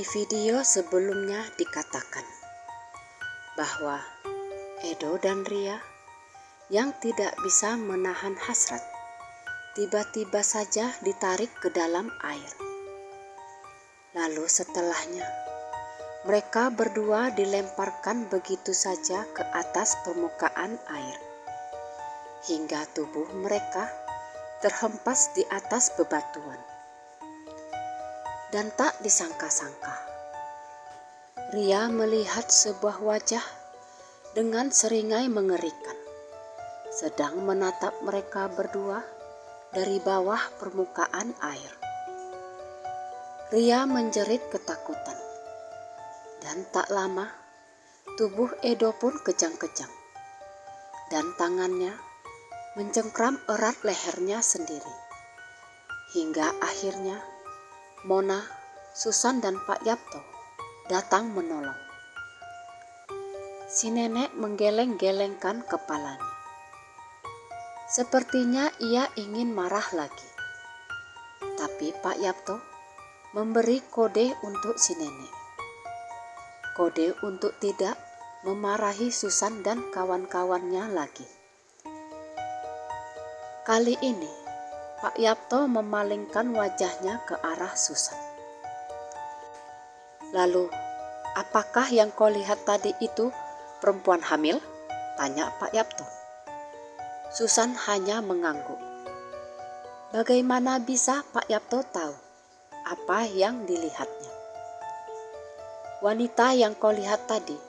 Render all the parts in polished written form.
video sebelumnya dikatakan bahwa Edo dan Ria yang tidak bisa menahan hasrat tiba-tiba saja ditarik ke dalam air. Lalu setelahnya mereka berdua dilemparkan begitu saja ke atas permukaan air hingga tubuh mereka terhempas di atas bebatuan. Dan tak disangka-sangka, Ria melihat sebuah wajah dengan seringai mengerikan, sedang menatap mereka berdua dari bawah permukaan air. Ria menjerit ketakutan, dan tak lama tubuh Edo pun kejang-kejang, dan tangannya mencengkram erat lehernya sendiri, hingga akhirnya Mona, Susan, dan Pak Yapto datang menolong. Si nenek menggeleng-gelengkan kepalanya. Sepertinya ia ingin marah lagi. Tapi Pak Yapto memberi kode untuk si nenek. Kode untuk tidak memarahi Susan dan kawan-kawannya lagi. Kali ini Pak Yapto memalingkan wajahnya ke arah Susan. "Lalu, apakah yang kau lihat tadi itu perempuan hamil?" tanya Pak Yapto. Susan hanya mengangguk. Bagaimana bisa Pak Yapto tahu apa yang dilihatnya? "Wanita yang kau lihat tadi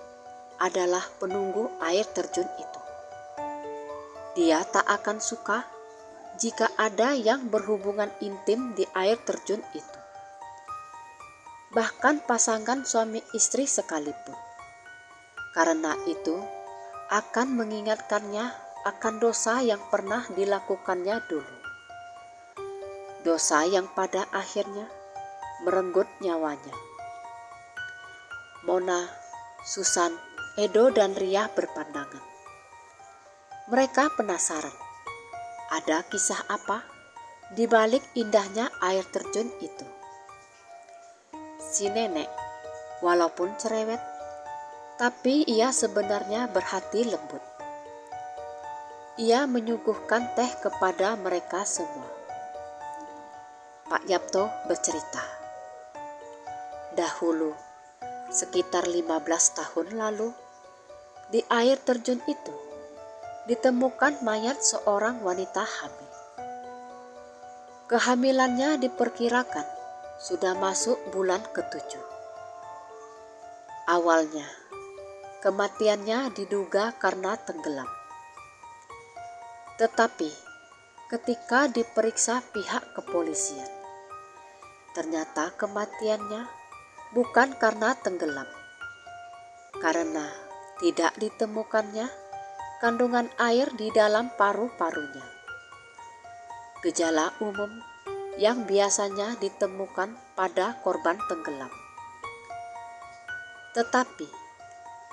adalah penunggu air terjun itu. Dia tak akan suka jika ada yang berhubungan intim di air terjun itu. Bahkan pasangan suami istri sekalipun. Karena itu akan mengingatkannya akan dosa yang pernah dilakukannya dulu. Dosa yang pada akhirnya merenggut nyawanya." Mona, Susan, Edo, dan Ria berpandangan. Mereka penasaran. Ada kisah apa di balik indahnya air terjun itu? Si nenek, walaupun cerewet, tapi ia sebenarnya berhati lembut. Ia menyuguhkan teh kepada mereka semua. Pak Yapto bercerita, dahulu, sekitar 15 tahun lalu, di air terjun itu, ditemukan mayat seorang wanita hamil. Kehamilannya diperkirakan sudah masuk bulan ke-7. Awalnya, kematiannya diduga karena tenggelam. Tetapi, ketika diperiksa pihak kepolisian, ternyata kematiannya bukan karena tenggelam, karena tidak ditemukannya kandungan air di dalam paru-parunya. Gejala umum yang biasanya ditemukan pada korban tenggelam. Tetapi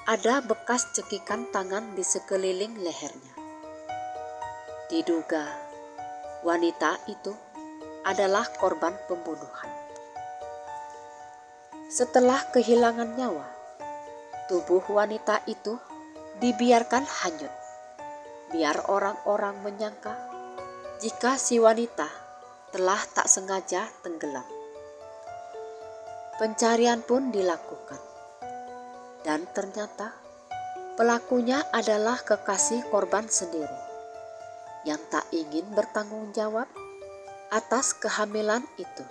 ada bekas cekikan tangan di sekeliling lehernya. Diduga wanita itu adalah korban pembunuhan. Setelah kehilangan nyawa, tubuh wanita itu dibiarkan hanyut, biar orang-orang menyangka jika si wanita telah tak sengaja tenggelam. Pencarian pun dilakukan, dan ternyata pelakunya adalah kekasih korban sendiri yang tak ingin bertanggung jawab atas kehamilan itu.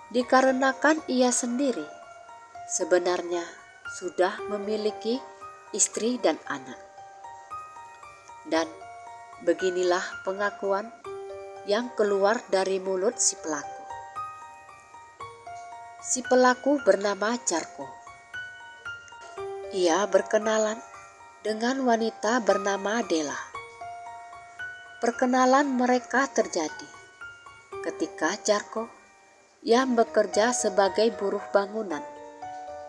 Dikarenakan ia sendiri sebenarnya sudah memiliki istri dan anak. Dan beginilah pengakuan yang keluar dari mulut si pelaku. Si pelaku bernama Jarko. Ia berkenalan dengan wanita bernama Della. Perkenalan mereka terjadi ketika Jarko yang bekerja sebagai buruh bangunan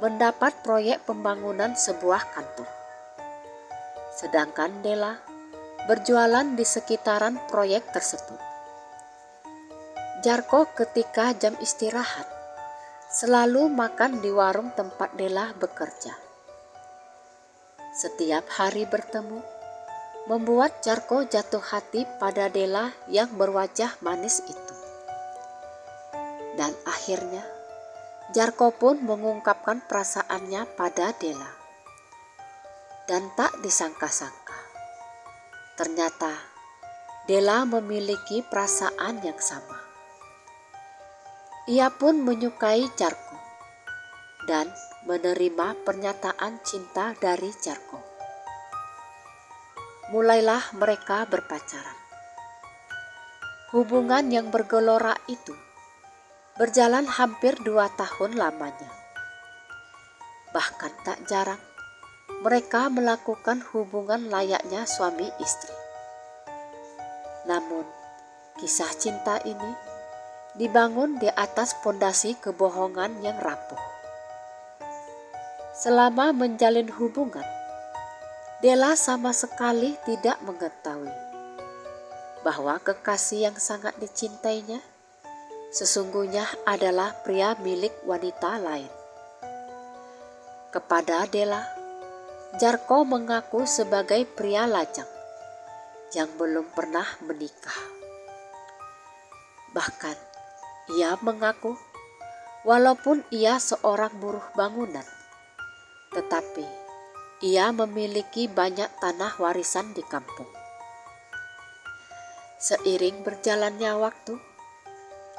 mendapat proyek pembangunan sebuah kantor. Sedangkan Della berjualan di sekitaran proyek tersebut. Jarko ketika jam istirahat selalu makan di warung tempat Della bekerja. Setiap hari bertemu, membuat Jarko jatuh hati pada Della yang berwajah manis itu. Dan akhirnya, Jarko pun mengungkapkan perasaannya pada Della. Dan tak disangka-sangka, ternyata Della memiliki perasaan yang sama. Ia pun menyukai Jarko dan menerima pernyataan cinta dari Jarko. Mulailah mereka berpacaran. Hubungan yang bergelora itu berjalan hampir 2 tahun lamanya. Bahkan tak jarang mereka melakukan hubungan layaknya suami istri. Namun, kisah cinta ini dibangun di atas pondasi kebohongan yang rapuh. Selama menjalin hubungan, Della sama sekali tidak mengetahui bahwa kekasih yang sangat dicintainya sesungguhnya adalah pria milik wanita lain. Kepada Della, Jarko mengaku sebagai pria lajang yang belum pernah menikah. Bahkan, ia mengaku walaupun ia seorang buruh bangunan, tetapi ia memiliki banyak tanah warisan di kampung. Seiring berjalannya waktu,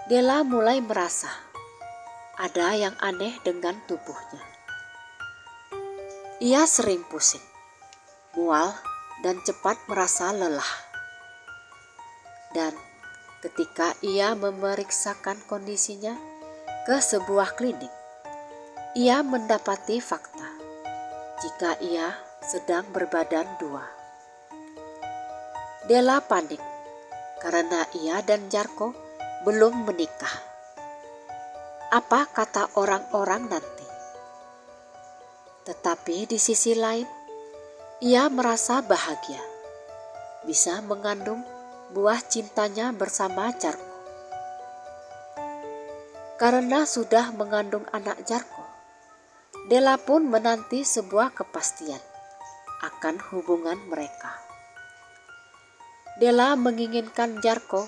Della mulai merasa ada yang aneh dengan tubuhnya. Ia sering pusing, mual, dan cepat merasa lelah. Dan ketika ia memeriksakan kondisinya ke sebuah klinik, ia mendapati fakta jika ia sedang berbadan 2. Della panik karena ia dan Jarko belum menikah. Apa kata orang-orang nanti? Tetapi di sisi lain, ia merasa bahagia bisa mengandung buah cintanya bersama Jarko. Karena sudah mengandung anak Jarko, Della pun menanti sebuah kepastian akan hubungan mereka. Della menginginkan Jarko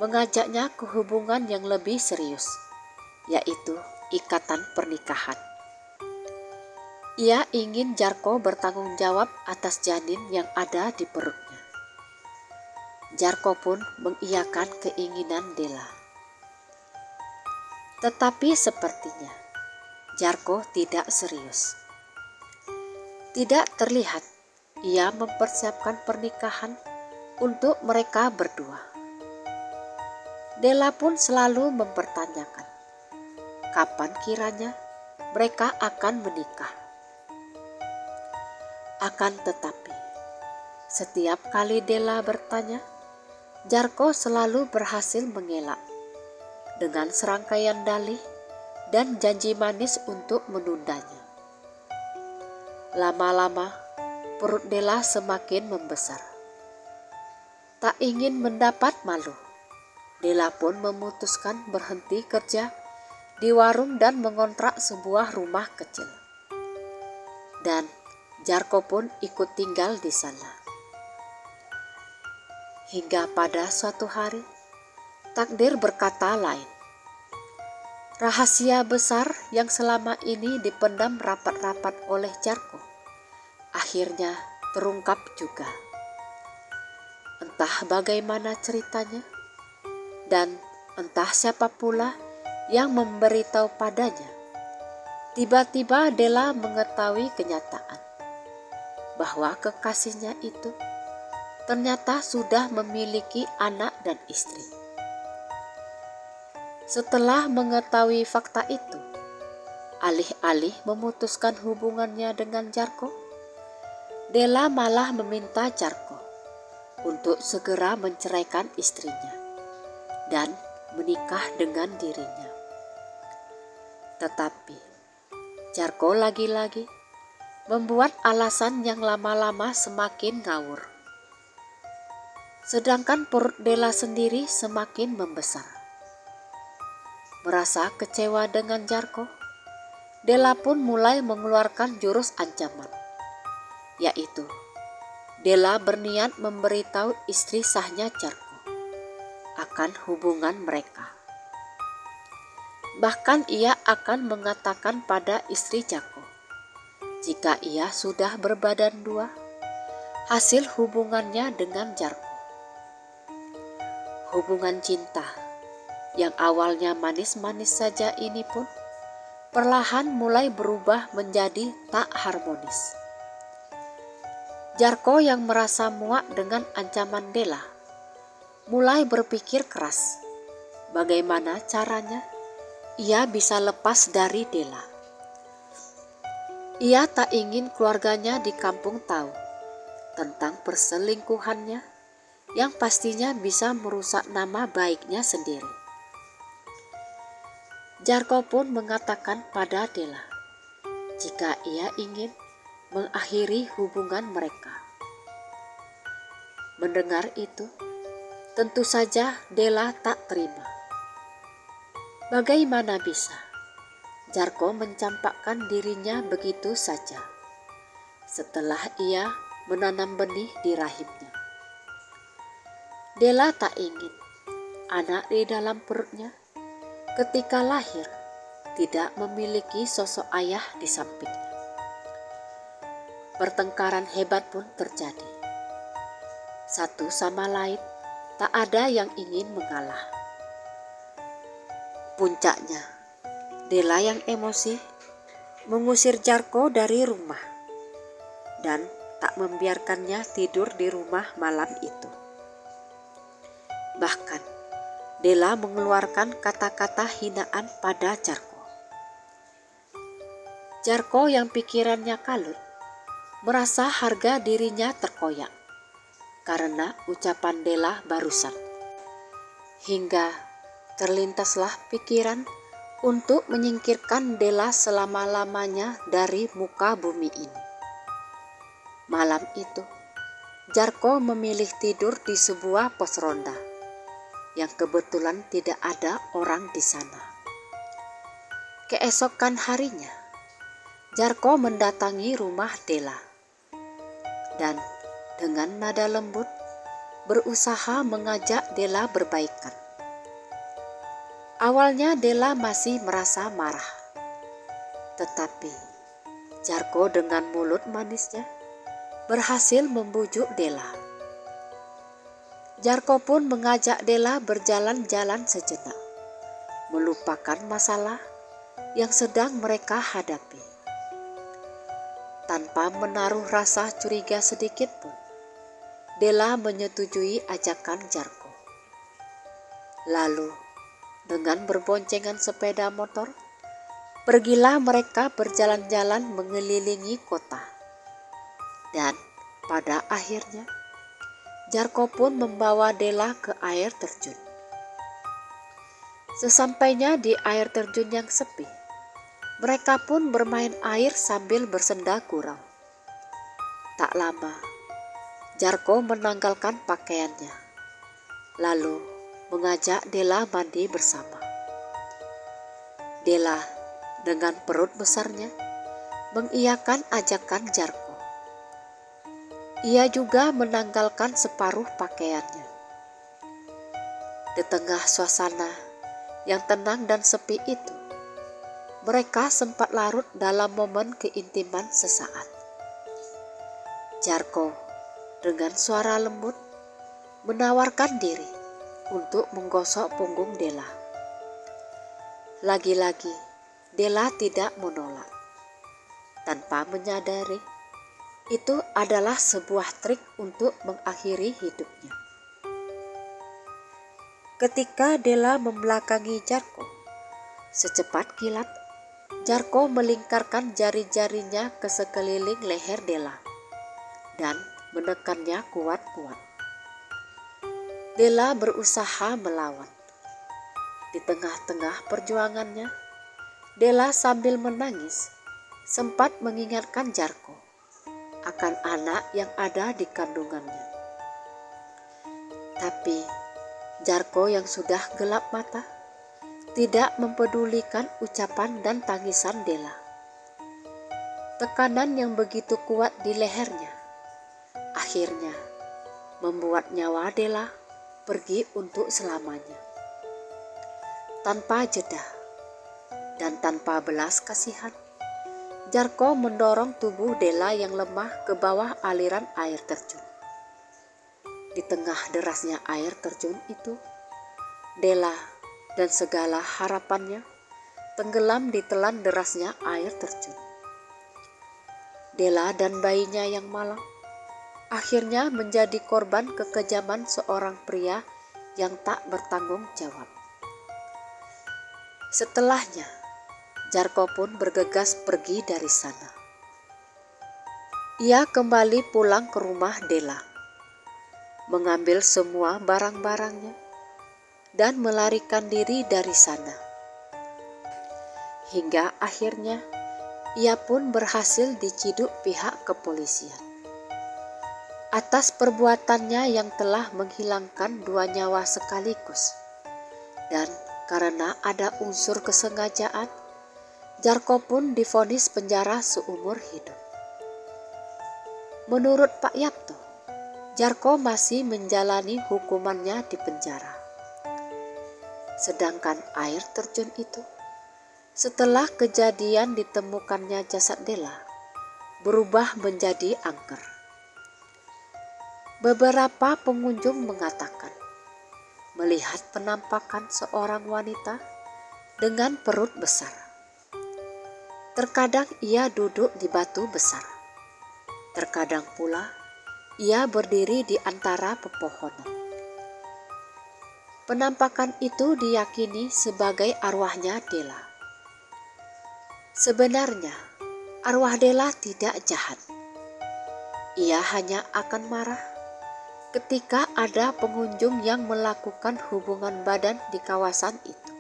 mengajaknya ke hubungan yang lebih serius, yaitu ikatan pernikahan. Ia ingin Jarko bertanggung jawab atas janin yang ada di perutnya. Jarko pun mengiyakan keinginan Della. Tetapi sepertinya Jarko tidak serius. Tidak terlihat ia mempersiapkan pernikahan untuk mereka berdua. Della pun selalu mempertanyakan kapan kiranya mereka akan menikah. Akan tetapi, setiap kali Della bertanya, Jarko selalu berhasil mengelak dengan serangkaian dalih dan janji manis untuk menundanya. Lama-lama, perut Della semakin membesar. Tak ingin mendapat malu, Della pun memutuskan berhenti kerja di warung dan mengontrak sebuah rumah kecil. Dan Jarko pun ikut tinggal di sana. Hingga pada suatu hari, takdir berkata lain. Rahasia besar yang selama ini dipendam rapat-rapat oleh Jarko akhirnya terungkap juga. Entah bagaimana ceritanya, dan entah siapa pula yang memberitahu padanya. Tiba-tiba Della mengetahui kenyataan bahwa kekasihnya itu ternyata sudah memiliki anak dan istri. Setelah mengetahui fakta itu, alih-alih memutuskan hubungannya dengan Jarko, Della malah meminta Jarko untuk segera menceraikan istrinya dan menikah dengan dirinya. Tetapi Jarko lagi-lagi membuat alasan yang lama-lama semakin ngawur. Sedangkan perut Della sendiri semakin membesar. merasa kecewa dengan Jarko, Della pun mulai mengeluarkan jurus ancaman, yaitu Della berniat memberitahu istri sahnya Jarko akan hubungan mereka. Bahkan ia akan mengatakan pada istri Jarko, jika ia sudah berbadan dua, hasil hubungannya dengan Jarko. Hubungan cinta yang awalnya manis-manis saja ini pun perlahan mulai berubah menjadi tak harmonis. Jarko yang merasa muak dengan ancaman Della mulai berpikir keras bagaimana caranya ia bisa lepas dari Della. Ia tak ingin keluarganya di kampung tahu tentang perselingkuhannya yang pastinya bisa merusak nama baiknya sendiri. Jarko pun mengatakan pada Della jika ia ingin mengakhiri hubungan mereka. Mendengar itu, tentu saja Della tak terima. Bagaimana bisa Jarko mencampakkan dirinya begitu saja setelah ia menanam benih di rahimnya? Della tak ingin anak di dalam perutnya ketika lahir tidak memiliki sosok ayah di sampingnya. Pertengkaran hebat pun terjadi. Satu sama lain tak ada yang ingin mengalah. Puncaknya, Della yang emosi mengusir Jarko dari rumah dan tak membiarkannya tidur di rumah malam itu. Bahkan, Della mengeluarkan kata-kata hinaan pada Jarko. Jarko yang pikirannya kalut merasa harga dirinya terkoyak karena ucapan Della barusan. Hingga terlintaslah pikiran untuk menyingkirkan Della selama-lamanya dari muka bumi ini. Malam itu, Jarko memilih tidur di sebuah pos ronda yang kebetulan tidak ada orang di sana. Keesokan harinya, Jarko mendatangi rumah Della dan dengan nada lembut berusaha mengajak Della berbaikan. Awalnya Della masih merasa marah, tetapi Jarko dengan mulut manisnya berhasil membujuk Della. Jarko pun mengajak Della berjalan-jalan sejenak, melupakan masalah yang sedang mereka hadapi. Tanpa menaruh rasa curiga sedikit pun, Della menyetujui ajakan Jarko. Lalu, dengan berboncengan sepeda motor, pergilah mereka berjalan-jalan mengelilingi kota. Dan pada akhirnya, Jarko pun membawa Della ke air terjun. Sesampainya di air terjun yang sepi, mereka pun bermain air sambil bersenda gurau. Tak lama, Jarko menanggalkan pakaiannya, lalu mengajak Della mandi bersama. Della dengan perut besarnya mengiyakan ajakan Jarko. Ia juga menanggalkan separuh pakaiannya. Di tengah suasana yang tenang dan sepi itu, mereka sempat larut dalam momen keintiman sesaat. Jarko dengan suara lembut menawarkan diri untuk menggosok punggung Della. Lagi-lagi, Della tidak menolak. Tanpa menyadari, itu adalah sebuah trik untuk mengakhiri hidupnya. Ketika Della membelakangi Jarko, secepat kilat, Jarko melingkarkan jari-jarinya ke sekeliling leher Della dan menekannya kuat-kuat. Della berusaha melawan. Di tengah-tengah perjuangannya, Della sambil menangis sempat mengingatkan Jarko akan anak yang ada di kandungannya. Tapi Jarko yang sudah gelap mata tidak mempedulikan ucapan dan tangisan Della. Tekanan yang begitu kuat di lehernya akhirnya membuat nyawa Della pergi untuk selamanya. Tanpa jeda dan tanpa belas kasihan, Jarko mendorong tubuh Della yang lemah ke bawah aliran air terjun. Di tengah derasnya air terjun itu, Della dan segala harapannya tenggelam di telan derasnya air terjun. Della dan bayinya yang malang akhirnya menjadi korban kekejaman seorang pria yang tak bertanggung jawab. Setelahnya, Jarko pun bergegas pergi dari sana. Ia kembali pulang ke rumah Della, mengambil semua barang-barangnya, dan melarikan diri dari sana. Hingga akhirnya, ia pun berhasil diciduk pihak kepolisian atas perbuatannya yang telah menghilangkan 2 nyawa sekaligus. Dan karena ada unsur kesengajaan, Jarko pun divonis penjara seumur hidup. Menurut Pak Yapto, Jarko masih menjalani hukumannya di penjara. Sedangkan air terjun itu, setelah kejadian ditemukannya jasad Della, berubah menjadi angker. Beberapa pengunjung mengatakan melihat penampakan seorang wanita dengan perut besar. Terkadang ia duduk di batu besar. Terkadang pula ia berdiri di antara pepohonan. Penampakan itu diyakini sebagai arwahnya Della. Sebenarnya arwah Della tidak jahat. Ia hanya akan marah ketika ada pengunjung yang melakukan hubungan badan di kawasan itu.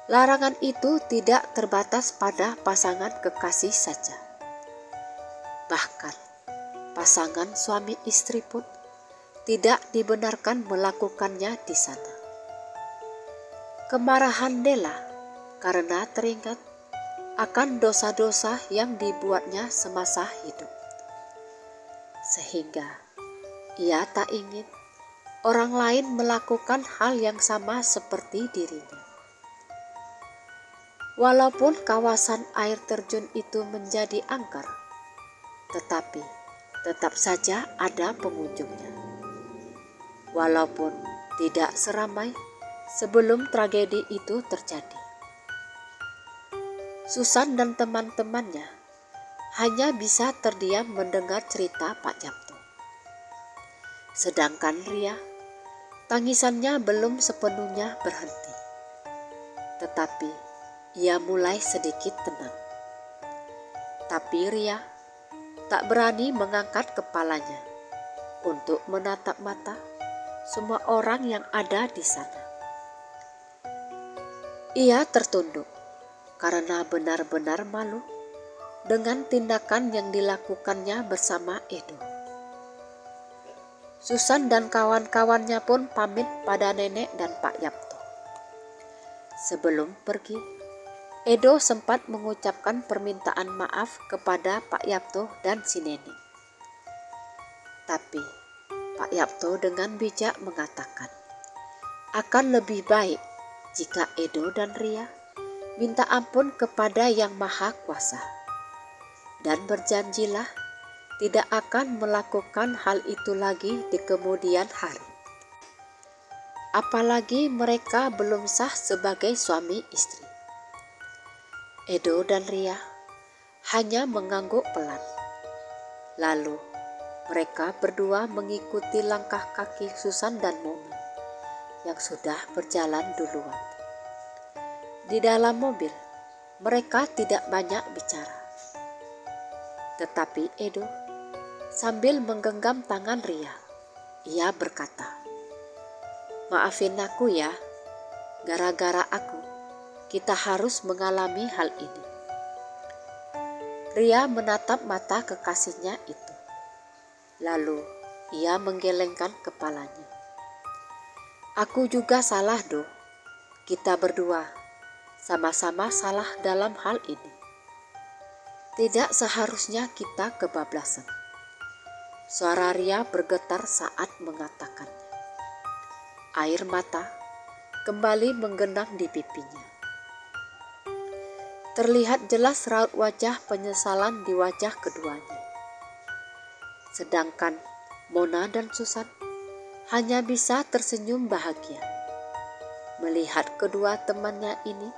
Larangan itu tidak terbatas pada pasangan kekasih saja. Bahkan pasangan suami istri pun tidak dibenarkan melakukannya di sana. Kemarahan Della karena teringat akan dosa-dosa yang dibuatnya semasa hidup, sehingga ia tak ingin orang lain melakukan hal yang sama seperti dirinya. Walaupun kawasan air terjun itu menjadi angker, tetapi tetap saja ada pengunjungnya. Walaupun tidak seramai sebelum tragedi itu terjadi. Susan dan teman-temannya hanya bisa terdiam mendengar cerita Pak Yapto. Sedangkan Ria, tangisannya belum sepenuhnya berhenti. Tetapi ia mulai sedikit tenang. Tapi Ria tak berani mengangkat kepalanya untuk menatap mata semua orang yang ada di sana. Ia tertunduk karena benar-benar malu dengan tindakan yang dilakukannya bersama Edo. Susan dan kawan-kawannya pun pamit pada nenek dan Pak Yapto. Sebelum pergi, Edo sempat mengucapkan permintaan maaf kepada Pak Yapto dan si nenek. Tapi Pak Yapto dengan bijak mengatakan, akan lebih baik jika Edo dan Ria minta ampun kepada Yang Maha Kuasa, dan berjanjilah tidak akan melakukan hal itu lagi di kemudian hari. Apalagi mereka belum sah sebagai suami istri. Edo dan Ria hanya mengangguk pelan. Lalu mereka berdua mengikuti langkah kaki Susan dan Momi yang sudah berjalan duluan. Di dalam mobil, mereka tidak banyak bicara. Tetapi Edo sambil menggenggam tangan Ria, ia berkata, "Maafin aku ya, gara-gara aku, kita harus mengalami hal ini." Ria menatap mata kekasihnya itu. Lalu ia menggelengkan kepalanya. "Aku juga salah, Do. kita berdua sama-sama salah dalam hal ini. Tidak seharusnya kita kebablasan. Suara Ria bergetar saat mengatakannya. Air mata kembali menggenang di pipinya. Terlihat jelas raut wajah penyesalan di wajah keduanya. Sedangkan Mona dan Susan hanya bisa tersenyum bahagia melihat kedua temannya ini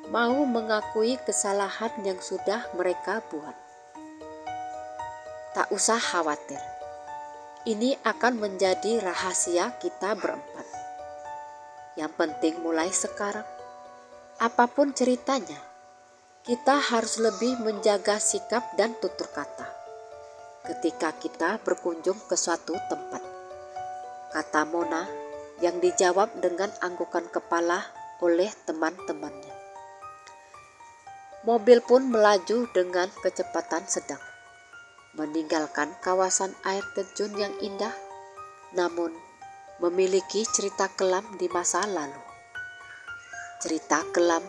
mau mengakui kesalahan yang sudah mereka buat. Tak usah khawatir, ini akan menjadi rahasia kita berempat. Yang penting mulai sekarang, apapun ceritanya, kita harus lebih menjaga sikap dan tutur kata ketika kita berkunjung ke suatu tempat, kata Mona yang dijawab dengan anggukan kepala oleh teman-temannya. Mobil pun melaju dengan kecepatan sedang, meninggalkan kawasan air terjun yang indah, namun memiliki cerita kelam di masa lalu. Cerita kelam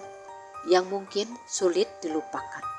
yang mungkin sulit dilupakan.